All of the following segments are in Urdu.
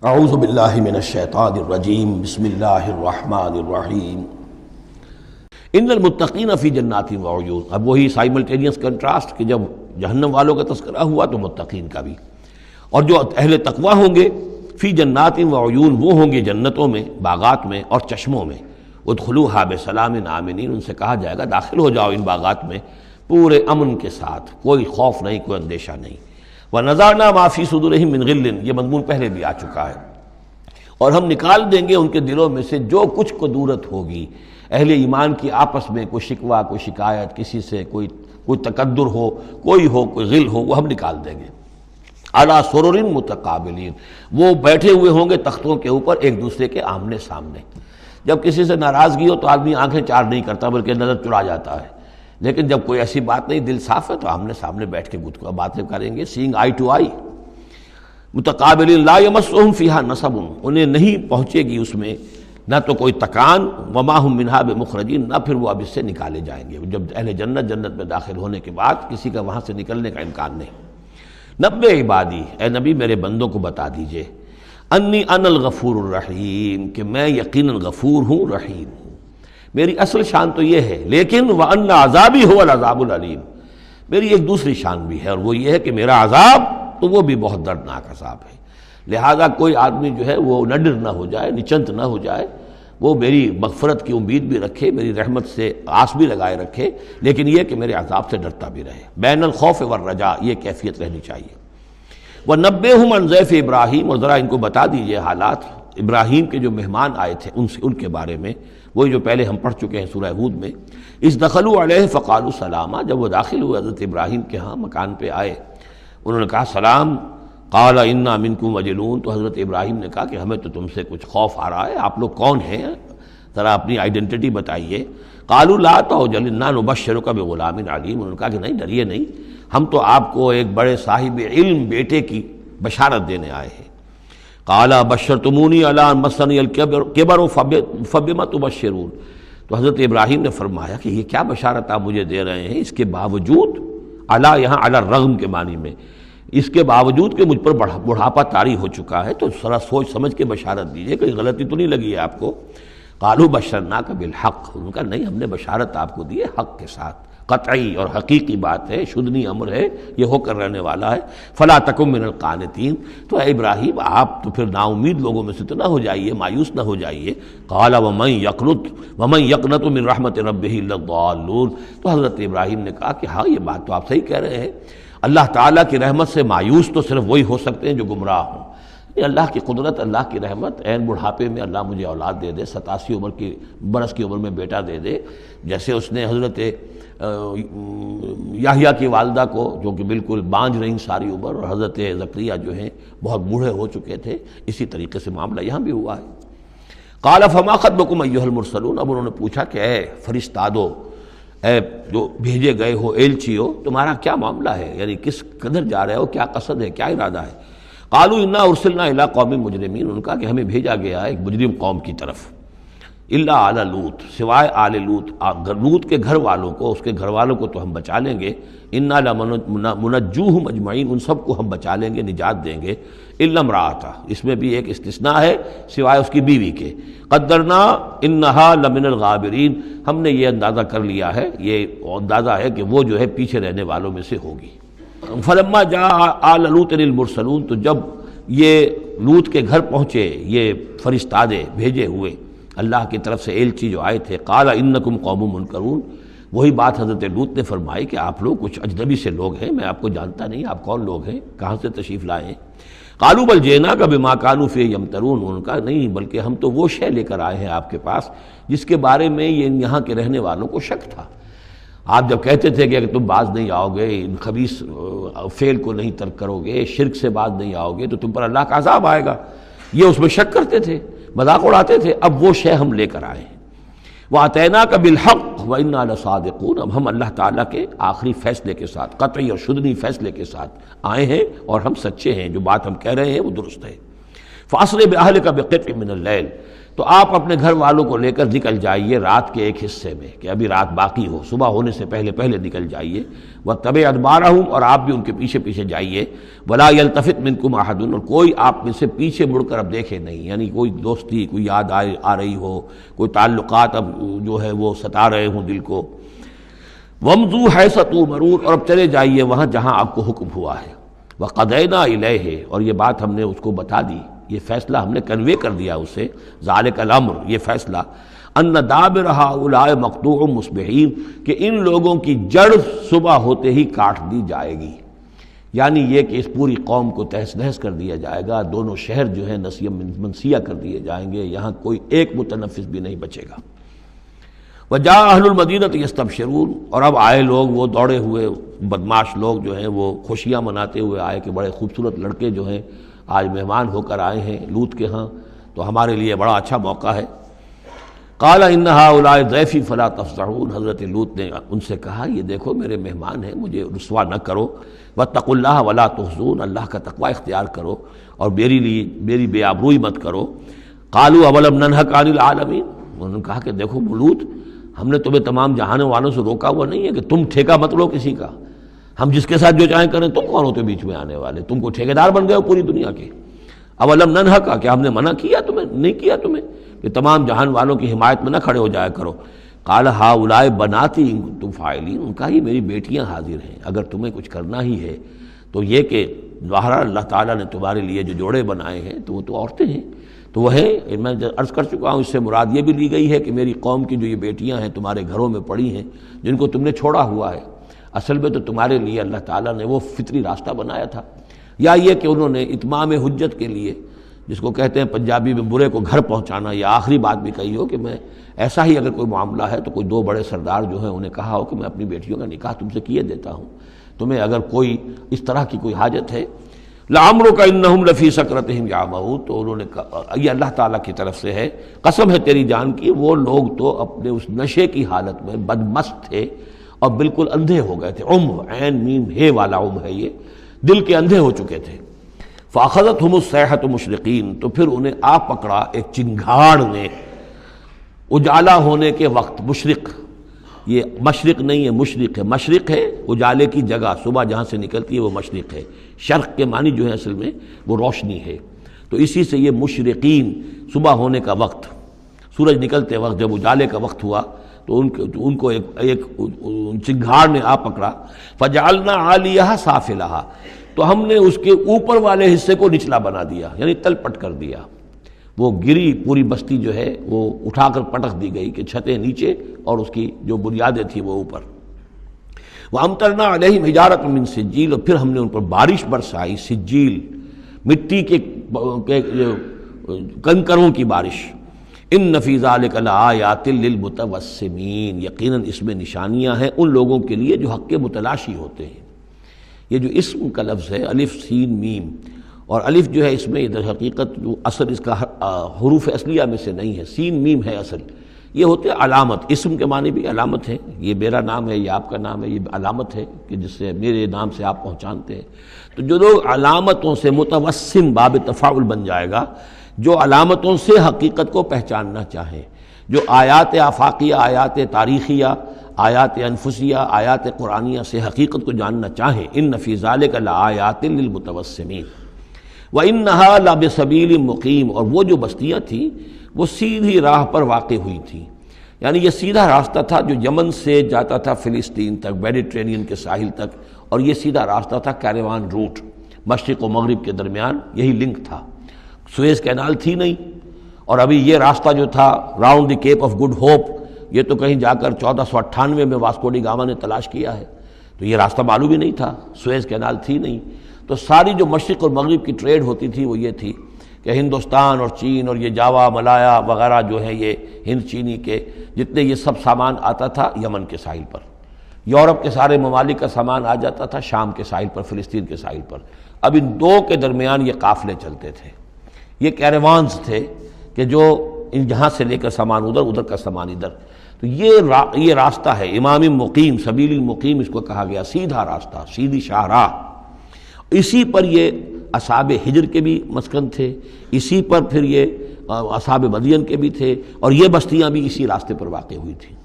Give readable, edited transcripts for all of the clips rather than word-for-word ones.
اعوذ باللہ من الشیطان الرجیم بسم اللہ الرحمن الرحیم ان المتقین فی جنات وعیون۔ اب وہی سائملٹینیس کنٹراسٹ کہ جب جہنم والوں کا تذکرہ ہوا تو متقین کا بھی، اور جو اہل تقوی ہوں گے فی جنات وعیون، وہ ہوں گے جنتوں میں، باغات میں اور چشموں میں۔ ادخلوها بسلام آمنین، ان سے کہا جائے گا داخل ہو جاؤ ان باغات میں پورے امن کے ساتھ، کوئی خوف نہیں، کوئی اندیشہ نہیں۔ وَنَزَعْنَا مَا فِي صُدُورِهِم مِّن غِلٍّ، یہ مضمون پہلے بھی آ چکا ہے، اور ہم نکال دیں گے ان کے دلوں میں سے جو کچھ کدورت ہوگی، اہل ایمان کی آپس میں کوئی شکوہ، کوئی شکایت، کسی سے کوئی تکدر ہو، کوئی غل ہو، وہ ہم نکال دیں گے۔ عَلَىٰ سُرُرٍ مُتَقَابِلِينَ، وہ بیٹھے ہوئے ہوں گے تختوں کے اوپر ایک دوسرے کے آمنے سامنے۔ جب کسی سے ناراضگی ہو تو آدمی آنکھیں چار نہیں کرتا بلکہ نظر چڑا جاتا ہے، لیکن جب کوئی ایسی بات نہیں، دل صاف ہے، تو آمنے سامنے بیٹھ کے باتیں کریں گے، سینگ آئی ٹو آئی۔ متقابلین لا یمسہم فیہا نصب، انہیں نہیں پہنچے گی اس میں نہ تو کوئی تکان، وما ہم منہا بمخرجین، نہ پھر وہ اب اس سے نکالے جائیں گے۔ جب اہل جنت میں داخل ہونے کے بعد کسی کا وہاں سے نکلنے کا امکان نہیں۔ نبئ عبادی، اے نبی میرے بندوں کو بتا دیجئے، انی انا الغفور الرحیم، کہ میں یقیناً غفور ہوں، رحیم ہوں۔ میری اصل شان تو یہ ہے، لیکن وَأَنَّ عَذَابِي هُوَ الْعَذَابُ الْعَلِيمُ، میری ایک دوسری شان بھی ہے، اور وہ یہ ہے کہ میرا عذاب تو وہ بھی بہت دردناک عذاب ہے۔ لہذا کوئی آدمی جو ہے وہ نڈر نہ ہو جائے، نچنت نہ ہو جائے، وہ میری مغفرت کی امید بھی رکھے، میری رحمت سے آس بھی لگائے رکھے، لیکن یہ کہ میرے عذاب سے ڈرتا بھی رہے۔ بین الخوف والرجاء، یہ کیفیت رہنی چاہیے۔ وَنَبِّئْهُمْ عَنْ ضَيْفِ ابراہیم، اور ذرا ان کو بتا دیجئے حالات ابراہیم کے جو مہمان آئے تھے ان کے بارے میں، وہی جو پہلے ہم پڑھ چکے ہیں سورہ ہود میں۔ اذ دخلوا علیہ فقالوا سلاما، جب وہ داخل ہوئے حضرت ابراہیم کے ہاں، مکان پہ آئے، انہوں نے کہا سلام۔ قال انا منکم وجلون، تو حضرت ابراہیم نے کہا کہ ہمیں تو تم سے کچھ خوف آ رہا ہے، آپ لوگ کون ہیں، ذرا اپنی آئیڈینٹی بتائیے۔ قالوا لا توجل انا نبشرک بغلام علیم، انہوں نے کہا کہ نہیں، ڈریے نہیں، ہم تو آپ کو ایک بڑے صاحب علم بیٹے کی بشارت دینے آئے ہیں۔ قال بشرتمونی علی ان مسنی الکبر فبما تبشرون، تو حضرت ابراہیم نے فرمایا کہ یہ کیا بشارت آپ مجھے دے رہے ہیں، اس کے باوجود، علی یہاں علی الرغم کے معنی میں، اس کے باوجود کہ مجھ پر بڑھاپا طاری ہو چکا ہے، تو ذرا سوچ سمجھ کے بشارت دیجیے، کوئی غلطی تو نہیں لگی ہے آپ کو۔ قالوا بشرناک بالحق، ان کا نہیں، ہم نے بشارت آپ کو دی ہے حق کے ساتھ، قطعی اور حقیقی بات ہے، شدنی امر ہے، یہ ہو کر رہنے والا ہے۔ فلا تکن من القانتین، تو اے ابراہیم آپ تو پھر نا امید لوگوں میں سے تو نہ ہو جائیے، مایوس نہ ہو جائیے۔ قال ومن یقنط من رحمت ربہ الا الضالون، تو حضرت ابراہیم نے کہا کہ ہاں، یہ بات تو آپ صحیح کہہ رہے ہیں، اللہ تعالیٰ کی رحمت سے مایوس تو صرف وہی ہو سکتے ہیں جو گمراہ ہوں۔ یہ اللہ کی قدرت، اللہ کی رحمت، عین بڑھاپے میں اللہ مجھے اولاد دے دے، 87 برس کی عمر میں بیٹا دے دے، جیسے اس نے حضرت یحییٰ کی والدہ کو، جو کہ بالکل بانجھ رہیں ساری عمر، اور حضرت زکریا جو ہیں بہت بوڑھے ہو چکے تھے، اسی طریقے سے معاملہ یہاں بھی ہوا ہے۔ قال فما خطبکم ایھا المرسلون، اب انہوں نے پوچھا کہ اے فرشتادو، اے جو بھیجے گئے ہو، ایلچی ہو، تمہارا کیا معاملہ ہے، یعنی کس قدر جا رہے ہو، کیا قصد ہے، کیا ارادہ ہے۔ قالوا انا ارسلنا الی قوم مجرمین، ان کا کہ ہمیں بھیجا گیا ہے ایک مجرم قوم کی طرف، الا آل لوط، سوائے آل لوط، لوط کے گھر والوں کو، اس کے گھر والوں کو تو ہم بچا لیں گے، انا لمنجوہم اجمعین، ان سب کو ہم بچا لیں گے، نجات دیں گے، الا امرأتہ، اس میں بھی ایک استثناء ہے، سوائے اس کی بیوی کے، قدرنا انہا لمن الغابرین، ہم نے یہ اندازہ کر لیا ہے، یہ اندازہ ہے کہ وہ جو ہے پیچھے رہنے والوں میں سے ہوگی۔ فلما جاء آل لوط المرسلون، تو جب یہ لوط کے گھر پہنچے یہ فرشتادے بھیجے ہوئے اللہ کی طرف سے ایلچی جو آئے تھے، قال انکم قوم منکرون، وہی بات حضرت لوط نے فرمائی کہ آپ لوگ کچھ اجنبی سے لوگ ہیں، میں آپ کو جانتا نہیں، آپ کون لوگ ہیں، کہاں سے تشریف لائے ہیں۔ قالوا بل جئناک بما كانوا فیہ یمترون، ان کا نہیں، بلکہ ہم تو وہ شے لے کر آئے ہیں آپ کے پاس جس کے بارے میں یہاں کے رہنے والوں کو شک تھا۔ آپ جب کہتے تھے کہ اگر تم باز نہیں آؤ گے، ان خبیث فعل کو نہیں ترک کرو گے، شرک سے باز نہیں آؤ گے، تو تم پر اللہ کا عذاب آئے گا، یہ اس میں شک کرتے تھے، مذاق اڑاتے تھے۔ اب وہ شے ہم لے کر آئے ہیں۔ وَأَتَيْنَاكَ بِالْحَقِّ وَإِنَّا لَصَادِقُونَ، اب ہم اللہ تعالیٰ کے آخری فیصلے کے ساتھ، قطعی اور شدنی فیصلے کے ساتھ آئے ہیں، اور ہم سچے ہیں، جو بات ہم کہہ رہے ہیں وہ درست ہے۔ فَأَسْرِ بِأَهْلِكَ بِقِطْعٍ مِّنَ اللَّيْلِ، تو آپ اپنے گھر والوں کو لے کر نکل جائیے رات کے ایک حصے میں کہ ابھی رات باقی ہو، صبح ہونے سے پہلے پہلے نکل جائیے، وَاتَّبِعْ أَدْبَارَهُمْ اور آپ بھی ان کے پیچھے پیچھے جائیے، وَلَا يَلْتَفِتْ مِنْكُمْ أَحَدٌ اور کوئی آپ میں سے پیچھے مڑ کر اب دیکھے نہیں، یعنی کوئی دوستی، کوئی یاد آ رہی ہو، کوئی تعلقات اب جو ہے وہ ستا رہے ہوں دل کو، وَامْضُوا حَيْثَ تُؤْمَرُونَ اور اب چلے جائیے وہاں جہاں آپ کو حکم ہوا ہے، وَقَضَيْنَا إِلَيْهِ اور یہ بات ہم نے اس کو بتا دی، یہ فیصلہ ہم نے کنوے کر دیا اسے، ذالک الامر یہ فیصلہ، ان دابر ہؤلاء مقطوع مصبحین کہ ان لوگوں کی جڑ صبح ہوتے ہی کاٹ دی جائے گی، یعنی یہ کہ اس پوری قوم کو تہس نہس کر دیا جائے گا، دونوں شہر جو ہیں نسیہ منسیہ کر دیے جائیں گے، یہاں کوئی ایک متنفس بھی نہیں بچے گا۔ وجاء اہل المدینۃ یستبشرون اور اب آئے لوگ وہ دوڑے ہوئے بدماش لوگ جو ہیں وہ خوشیاں مناتے ہوئے آئے کہ بڑے خوبصورت لڑکے جو ہیں آج مہمان ہو کر آئے ہیں لوط کے ہاں، تو ہمارے لیے بڑا اچھا موقع ہے۔ قال ان هؤلاء ضیفی فلا تفضحون حضرت لوط نے ان سے کہا یہ دیکھو میرے مہمان ہیں، مجھے رسوا نہ کرو، واتقوا اللہ ولا تخزون اللہ کا تقوی اختیار کرو اور میری بے آبروئی مت کرو۔ قالوا اولم ننهک عن العالمین انہوں نے کہا کہ دیکھو لوط ہم نے تمہیں تمام جہانوں والوں سے روکا ہوا نہیں ہے کہ تم ٹھیکہ مت لو کسی کا، ہم جس کے ساتھ جو چاہیں کریں، تم کون ہوتے بیچ میں آنے والے، تم کو ٹھیکیدار بن گئے ہو پوری دنیا کے۔ اولم ننہک کیا ہم نے منع کیا تمہیں، نہیں کیا تمہیں کہ تمام جہان والوں کی حمایت میں نہ کھڑے ہو جایا کرو۔ قال ہؤلاء بناتی ان کنتم فاعلین ان کا یہ میری بیٹیاں حاضر ہیں، اگر تمہیں کچھ کرنا ہی ہے تو یہ کہ ظاہر اللہ تعالیٰ نے تمہارے لیے جو جوڑے بنائے ہیں تو وہ تو عورتیں ہیں، تو وہ ہے میں عرض کر چکا ہوں، اس سے مراد یہ بھی لی گئی ہے کہ میری قوم کی جو یہ بیٹیاں ہیں تمہارے گھروں میں پڑی ہیں جن کو تم نے چھوڑا ہوا ہے، اصل میں تو تمہارے لیے اللہ تعالیٰ نے وہ فطری راستہ بنایا تھا، یا یہ کہ انہوں نے اتمام حجت کے لیے، جس کو کہتے ہیں پنجابی میں برے کو گھر پہنچانا، یا آخری بات بھی کہی ہو کہ میں ایسا ہی اگر کوئی معاملہ ہے تو کوئی دو بڑے سردار جو ہیں انہیں کہا ہو کہ میں اپنی بیٹیوں کا نکاح تم سے کیے دیتا ہوں، تمہیں اگر کوئی اس طرح کی کوئی حاجت ہے۔ لعمرک انہم لفی سکرتہم یعمہون تو انہوں نے کہا یہ اللہ تعالیٰ کی طرف سے ہے، قسم ہے تیری جان کی وہ لوگ تو اپنے اس نشے کی حالت میں بدمست تھے اور بالکل اندھے ہو گئے تھے، عین میم ہے والا ہے یہ، دل کے اندھے ہو چکے تھے۔ فاخذتہم الصیحۃ مشرقین تو پھر انہیں آ پکڑا ایک چنگھاڑ نے اجالا ہونے کے وقت، مشرق یہ مشرق نہیں ہے مشرق ہے، مشرق ہے اجالے کی جگہ، صبح جہاں سے نکلتی ہے وہ مشرق ہے، شرق کے معنی جو ہے اصل میں وہ روشنی ہے، تو اسی سے یہ مشرقین صبح ہونے کا وقت، سورج نکلتے وقت جب اجالے کا وقت ہوا تو ان کو ایک چنگھاڑ نے آ پکڑا، فجعلنا عالیہا سافلہا تو ہم نے اس کے اوپر والے حصے کو نچلا بنا دیا، یعنی تل پٹ کر دیا، وہ گری پوری بستی جو ہے وہ اٹھا کر پٹک دی گئی کہ چھتیں نیچے اور اس کی جو بنیادیں تھیں وہ اوپر۔ وَأَمْطَرْنَا عَلَيْهِمْ حِجَارَةً مِّن سِجِّيلٍ اور پھر ہم نے ان پر بارش برسائی، سجیل مٹی کے کنکروں کی بارش۔ ان فی ذلک لآیات للمتوسمین یقیناً اس میں نشانیاں ہیں ان لوگوں کے لیے جو حق کے متلاشی ہوتے ہیں۔ یہ جو اسم کا لفظ ہے الف سین میم، اور الف جو ہے اس میں ادھر حقیقت جو اصل اس کا حروف اصلیہ میں سے نہیں ہے، سین میم ہے اصل، یہ ہوتے علامت، اسم کے معنی بھی علامت ہے، یہ میرا نام ہے، یہ آپ کا نام ہے، یہ علامت ہے کہ جس سے میرے نام سے آپ پہچانتے ہیں۔ تو جو لوگ علامتوں سے متوسم باب تفاعل بن جائے گا، جو علامتوں سے حقیقت کو پہچاننا چاہیں، جو آیات آفاقیہ، آیات تاریخیہ، آیات انفسیہ، آیات قرآنیہ سے حقیقت کو جاننا چاہیں، ان فی ذلک لآیات للمتوسمین وَإِنَّهَا لَبِسَبِيلٍ مُقِيمٍ اور وہ جو بستیاں تھیں وہ سیدھی راہ پر واقع ہوئی تھیں، یعنی یہ سیدھا راستہ تھا جو یمن سے جاتا تھا فلسطین تک، میڈیٹرینین کے ساحل تک، اور یہ سیدھا راستہ تھا کیروان روٹ، مشرق و مغرب کے درمیان یہی لنک تھا، سویز کینال تھی نہیں، اور ابھی یہ راستہ جو تھا round the Cape of Good Hope, یہ تو کہیں جا کر 1498 میں واسکو ڈی گاما نے تلاش کیا ہے، تو یہ راستہ معلوم ہی نہیں تھا، سویز کینال تھی نہیں، تو ساری جو مشرق اور مغرب کی ٹریڈ ہوتی تھی وہ یہ تھی کہ ہندوستان اور چین اور یہ جاوا ملایا وغیرہ جو ہے یہ ہند چینی کے جتنے یہ سب سامان آتا تھا یمن کے ساحل پر، یورپ کے سارے ممالک کا سامان آ جاتا تھا شام کے ساحل پر، فلسطین کے ساحل پر، اب ان دو کے درمیان یہ قافلے چلتے تھے، یہ کیروانز تھے کہ جو ان جہاں سے لے کر سامان ادھر، ادھر کا سامان ادھر، تو یہ راستہ ہے امام مقیم، سبیل المقیم اس کو کہا گیا، سیدھا راستہ، سیدھی شاہراہ، اسی پر یہ اصحاب ہجر کے بھی مسکن تھے، اسی پر پھر یہ اصحاب مدین کے بھی تھے، اور یہ بستیاں بھی اسی راستے پر واقع ہوئی تھیں۔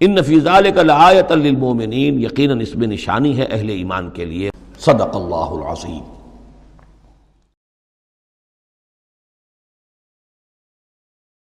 ان فی ذلک لآیۃ للمؤمنین، یقیناً اس میں نشانی ہے اہل ایمان کے لیے۔ صدق اللہ العظیم۔